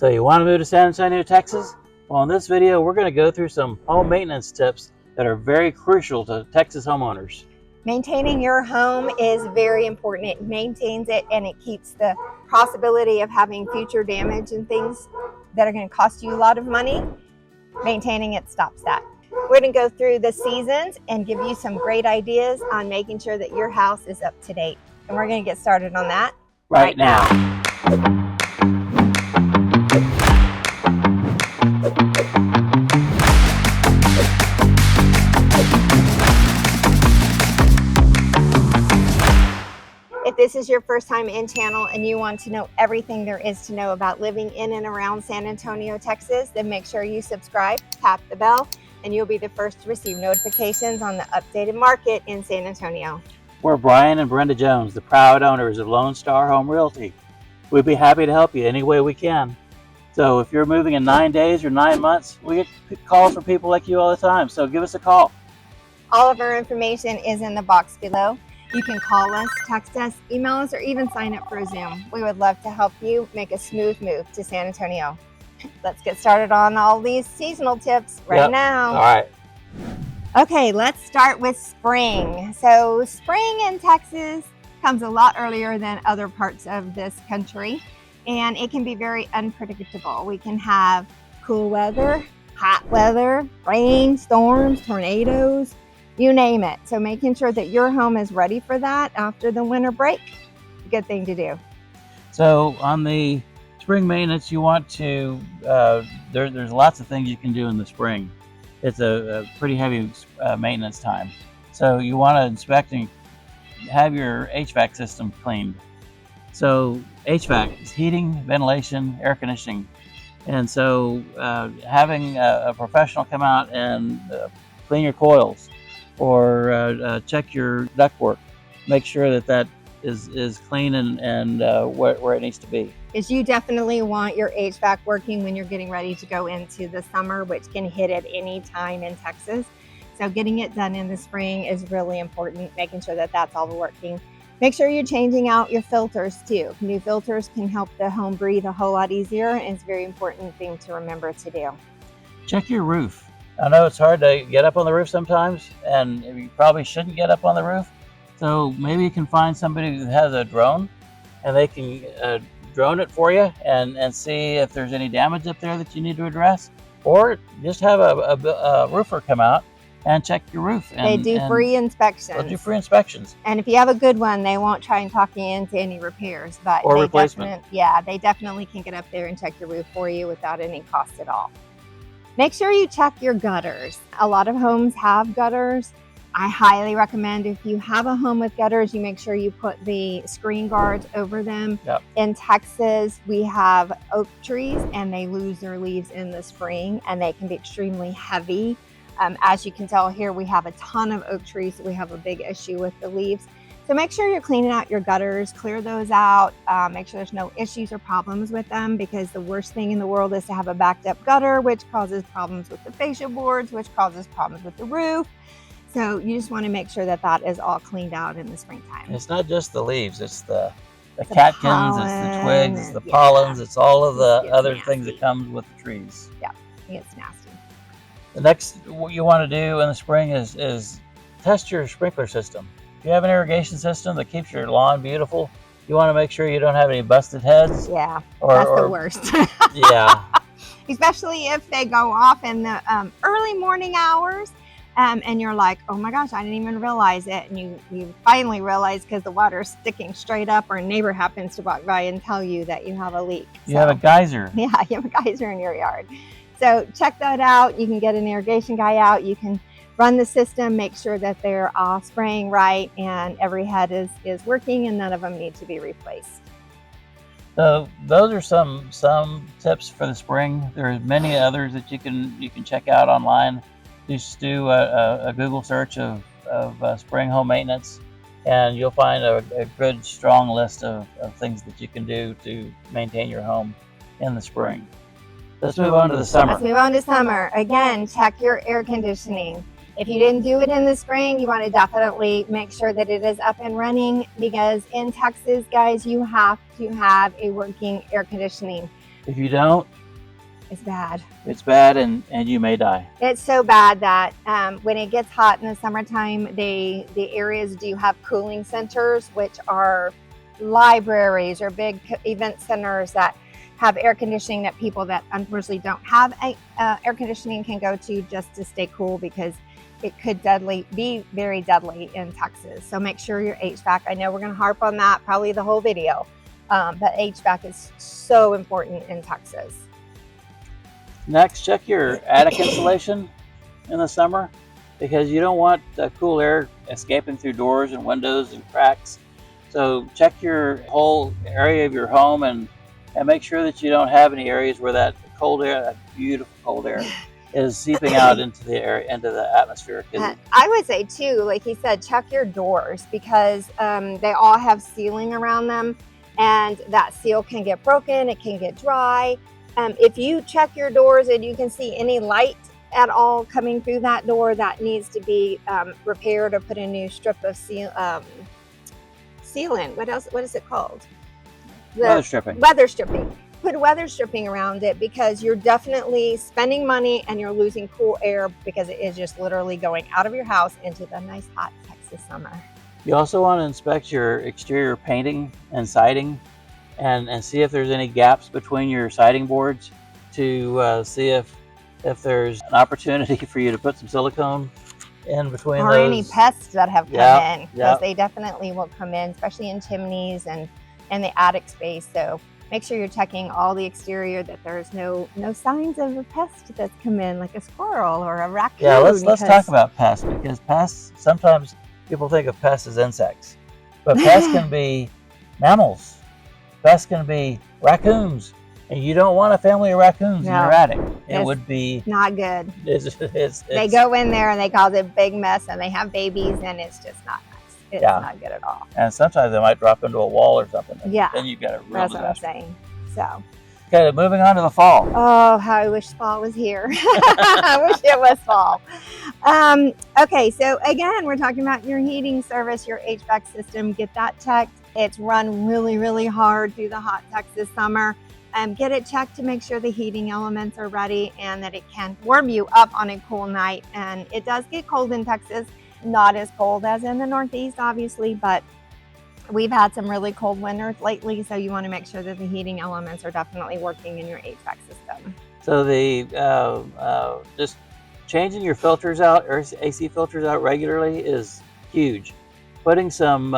So you want to move to San Antonio, Texas? Well, in this video, we're going to go through some home maintenance tips that are very crucial to Texas homeowners. Maintaining your home is very important. It maintains it and it keeps the possibility of having future damage and things that are going to cost you a lot of money. Maintaining it stops that. We're going to go through the seasons and give you some great ideas on making sure that your house is up to date. And we're going to get started on that right now. If this is your first time in channel and you want to know everything there is to know about living in and around San Antonio, Texas, then make sure you subscribe, tap the bell, and you'll be the first to receive notifications on the updated market in San Antonio. We're Brian and Brenda Jones, the proud owners of Lone Star Home Realty. We'd be happy to help you any way we can. So if you're moving in 9 days or 9 months, we get calls from people like you all the time, so give us a call. All of our information is in the box below. You can call us, text us, email us, or even sign up for a Zoom. We would love to help you make a smooth move to San Antonio. Let's get started on all these seasonal tips now. All right. Okay, let's start with spring. So spring in Texas comes a lot earlier than other parts of this country, and it can be very unpredictable. We can have cool weather, hot weather, rain, storms, tornadoes, you name it. So making sure that your home is ready for that after the winter break, good thing to do. So on the spring maintenance, you want to, there's lots of things you can do in the spring. It's a pretty heavy maintenance time. So you want to inspect and have your HVAC system cleaned. So HVAC is heating, ventilation, air conditioning. And so having a professional come out and clean your coils, or check your ductwork, make sure that that is clean and where it needs to be. Is you definitely want your HVAC working when you're getting ready to go into the summer, which can hit at any time in Texas. So getting it done in the spring is really important, making sure that that's all working. Make sure you're changing out your filters too. New filters can help the home breathe a whole lot easier, and it's a very important thing to remember to do. Check your roof. I know it's hard to get up on the roof sometimes, and you probably shouldn't get up on the roof. So maybe you can find somebody who has a drone, and they can drone it for you and see if there's any damage up there that you need to address. Or just have a roofer come out and check your roof. They do free inspections. They'll do free inspections. And if you have a good one, they won't try and talk you into any repairs. But or replacement. They definitely can get up there and check your roof for you without any cost at all. Make sure you check your gutters. A lot of homes have gutters. I highly recommend if you have a home with gutters, you make sure you put the screen guards over them. Yep. In Texas, we have oak trees and they lose their leaves in the spring and they can be extremely heavy. As you can tell here, we have a ton of oak trees, so we have a big issue with the leaves. So make sure you're cleaning out your gutters, clear those out, make sure there's no issues or problems with them, because the worst thing in the world is to have a backed up gutter, which causes problems with the fascia boards, which causes problems with the roof. So you just want to make sure that that is all cleaned out in the springtime. It's not just the leaves, it's the catkins, pollen, it's the twigs, it's the pollens, it's all of the other things that comes with the trees. Yeah, it's nasty. The next, what you want to do in the spring is test your sprinkler system. If you have an irrigation system that keeps your lawn beautiful, you want to make sure you don't have any busted heads. Yeah, that's the worst. Yeah. Especially if they go off in the early morning hours and you're like, oh my gosh, I didn't even realize it. And you finally realize because the water's sticking straight up, or a neighbor happens to walk by and tell you that you have a leak. You have a geyser. Yeah, you have a geyser in your yard. So check that out. You can get an irrigation guy out. You can run the system, make sure that they're all spraying right and every head is working and none of them need to be replaced. So those are some tips for the spring. There are many others that you can check out online. Just do a Google search of spring home maintenance, and you'll find a good strong list of things that you can do to maintain your home in the spring. Let's move on to the summer. Let's move on to summer. Again, check your air conditioning. If you didn't do it in the spring, you want to definitely make sure that it is up and running, because in Texas, guys, you have to have a working air conditioning. If you don't, It's bad. it's bad, and you may die. It's so bad that when it gets hot in the summertime, the areas do have cooling centers, which are libraries or big event centers that have air conditioning that people that unfortunately don't have air conditioning can go to just to stay cool, because it could be very deadly in Texas. So make sure your HVAC, I know we're going to harp on that probably the whole video, but HVAC is so important in Texas. Next, check your attic insulation in the summer, because you don't want cool air escaping through doors and windows and cracks. So check your whole area of your home and make sure that you don't have any areas where that cold air, that beautiful cold air, is seeping out into the air, into the atmosphere. I would say too, like he said, check your doors, because they all have sealing around them, and that seal can get broken, it can get dry. If you check your doors and you can see any light at all coming through that door, that needs to be repaired or put a new strip of sealant. What else? What is it called? Weather stripping. Weather stripping. Put weather stripping around it, because you're definitely spending money and you're losing cool air, because it is just literally going out of your house into the nice hot Texas summer. You also want to inspect your exterior painting and siding, and see if there's any gaps between your siding boards, to see if there's an opportunity for you to put some silicone in between or those. Any pests that have come in, because Yep. they definitely will come in, especially in chimneys and the attic space. So make sure you're checking all the exterior, that there's no signs of a pest that's come in, like a squirrel or a raccoon. Yeah, let's talk about pests, because pests, sometimes people think of pests as insects, but pests can be mammals. Pests can be raccoons, and you don't want a family of raccoons in your attic. It would be not good. It's They go in there and they cause a big mess, and they have babies, and it's just not nice. It's not good at all. And sometimes they might drop into a wall or something. Yeah, then you've got a real that's disaster. what I'm saying. So. Okay, moving on to the fall. Oh, how I wish fall was here. I wish it was fall. Okay, so again, we're talking about your heating service, your HVAC system. Get that checked. It's run really, really hard through the hot Texas summer. Get it checked to make sure the heating elements are ready and that it can warm you up on a cool night. And it does get cold in Texas, not as cold as in the Northeast, obviously, but we've had some really cold winters lately, so you want to make sure that the heating elements are definitely working in your HVAC system. So the just changing your filters out, or AC filters out regularly, is huge. Putting some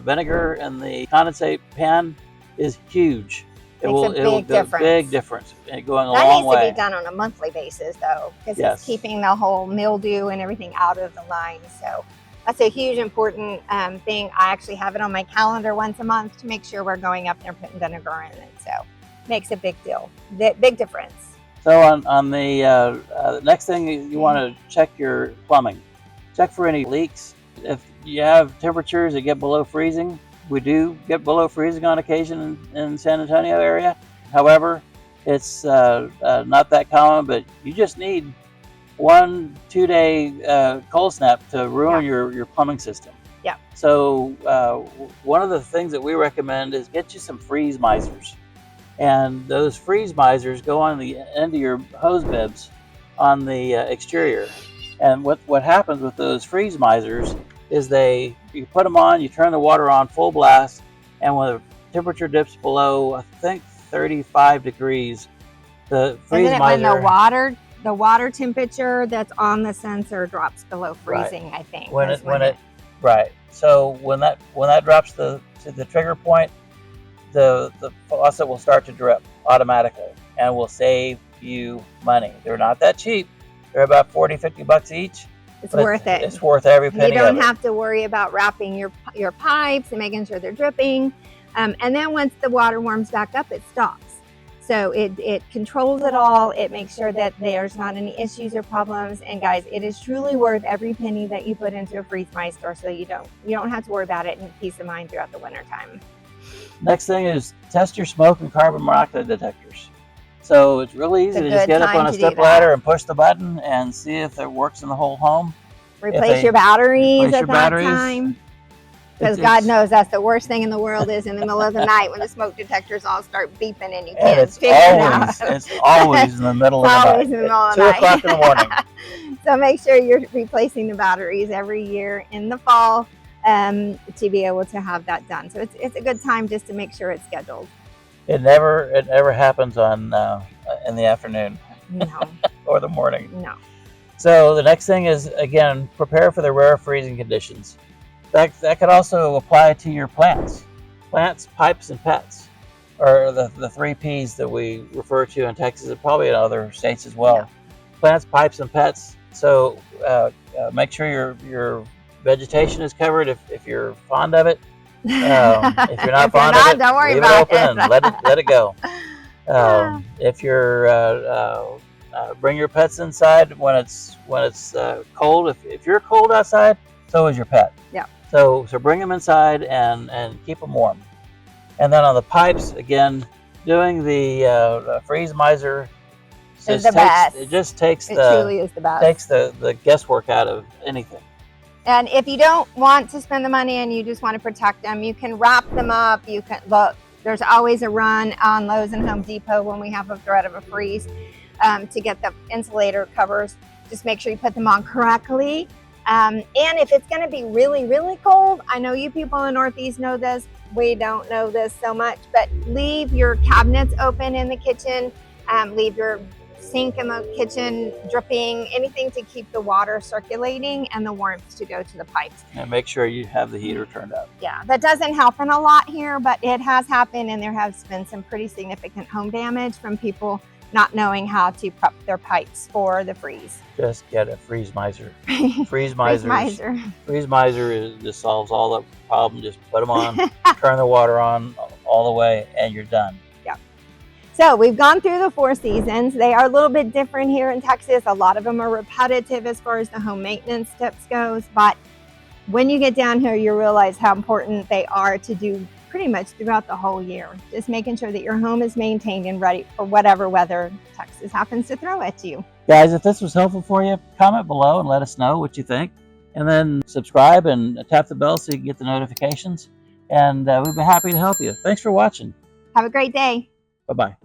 vinegar in the condensate pan is huge. It will big difference. Going a long way. That needs to be done on a monthly basis, though, because it's keeping the whole mildew and everything out of the line. So that's a huge important thing. I actually have it on my calendar once a month to make sure we're going up there putting vinegar in it. So makes a big deal, big difference. So on the next thing, you want to check your plumbing. Check for any leaks. If you have temperatures that get below freezing, we do get below freezing on occasion in San Antonio area. However, it's not that common, but you just need 1-2 day cold snap to ruin your plumbing system. Yeah. So one of the things that we recommend is get you some freeze misers, and those freeze misers go on the end of your hose bibs on the exterior. And what happens with those freeze misers is you put them on, you turn the water on full blast, and when the temperature dips below, I think 35 degrees, the freeze miser. When the water temperature that's on the sensor drops below freezing, right. I think. Right. So when that drops to the trigger point, the faucet will start to drip automatically and will save you money. They're not that cheap. They're about $40-50 each. It's worth it. It's worth every penny. You don't have to worry about wrapping your pipes and making sure they're dripping. And then once the water warms back up, it stops. So it controls it all. It makes sure that there's not any issues or problems. And guys, it is truly worth every penny that you put into a freeze meister, so you don't have to worry about it, and peace of mind throughout the winter time. Next thing is test your smoke and carbon monoxide detectors. So it's really easy to just get up on a step ladder and push the button and see if it works in the whole home. Replace your batteries at that time. because God knows that's the worst thing in the world is in the middle of the night when the smoke detectors all start beeping and you can't figure it out. It's always in the middle of the night. Always in the middle of the 2 night. o'clock in the morning. So make sure you're replacing the batteries every year in the fall to be able to have that done. So it's a good time just to make sure it's scheduled. It never happens on in the afternoon. No. Or the morning. No. So the next thing is, again, prepare for the rare freezing conditions. That could also apply to your plants. Plants, pipes, and pets are the 3 Ps that we refer to in Texas and probably in other states as well. Yeah. Plants, pipes, and pets. So make sure your vegetation is covered if you're fond of it. If you're not fond of it, don't worry leave about it open and let it go. If you're bring your pets inside when it's cold. If you're cold outside, so is your pet. Yeah. So bring them inside and keep them warm. And then on the pipes, again, doing the freeze miser is the best. It just takes truly is the best. Takes the guesswork out of anything. And if you don't want to spend the money and you just want to protect them, you can wrap them up. You can look. There's always a run on Lowe's and Home Depot when we have a threat of a freeze to get the insulator covers. Just make sure you put them on correctly. And if it's going to be really, really cold, I know you people in the Northeast know this. We don't know this so much, but leave your cabinets open in the kitchen. Leave your sink in the kitchen dripping, anything to keep the water circulating and the warmth to go to the pipes. And make sure you have the heater turned up. Yeah, that doesn't happen a lot here, but it has happened, and there has been some pretty significant home damage from people not knowing how to prep their pipes for the freeze. Just get a freeze miser. Freeze miser just solves all the problem. Just put them on, turn the water on all the way, and you're done. Yeah. So we've gone through the 4 seasons. They are a little bit different here in Texas. A lot of them are repetitive as far as the home maintenance tips goes, but when you get down here, you realize how important they are to do pretty much throughout the whole year. Just making sure that your home is maintained and ready for whatever weather Texas happens to throw at you. Guys, if this was helpful for you, comment below and let us know what you think. And then subscribe and tap the bell so you can get the notifications. And we'd be happy to help you. Thanks for watching. Have a great day. Bye-bye.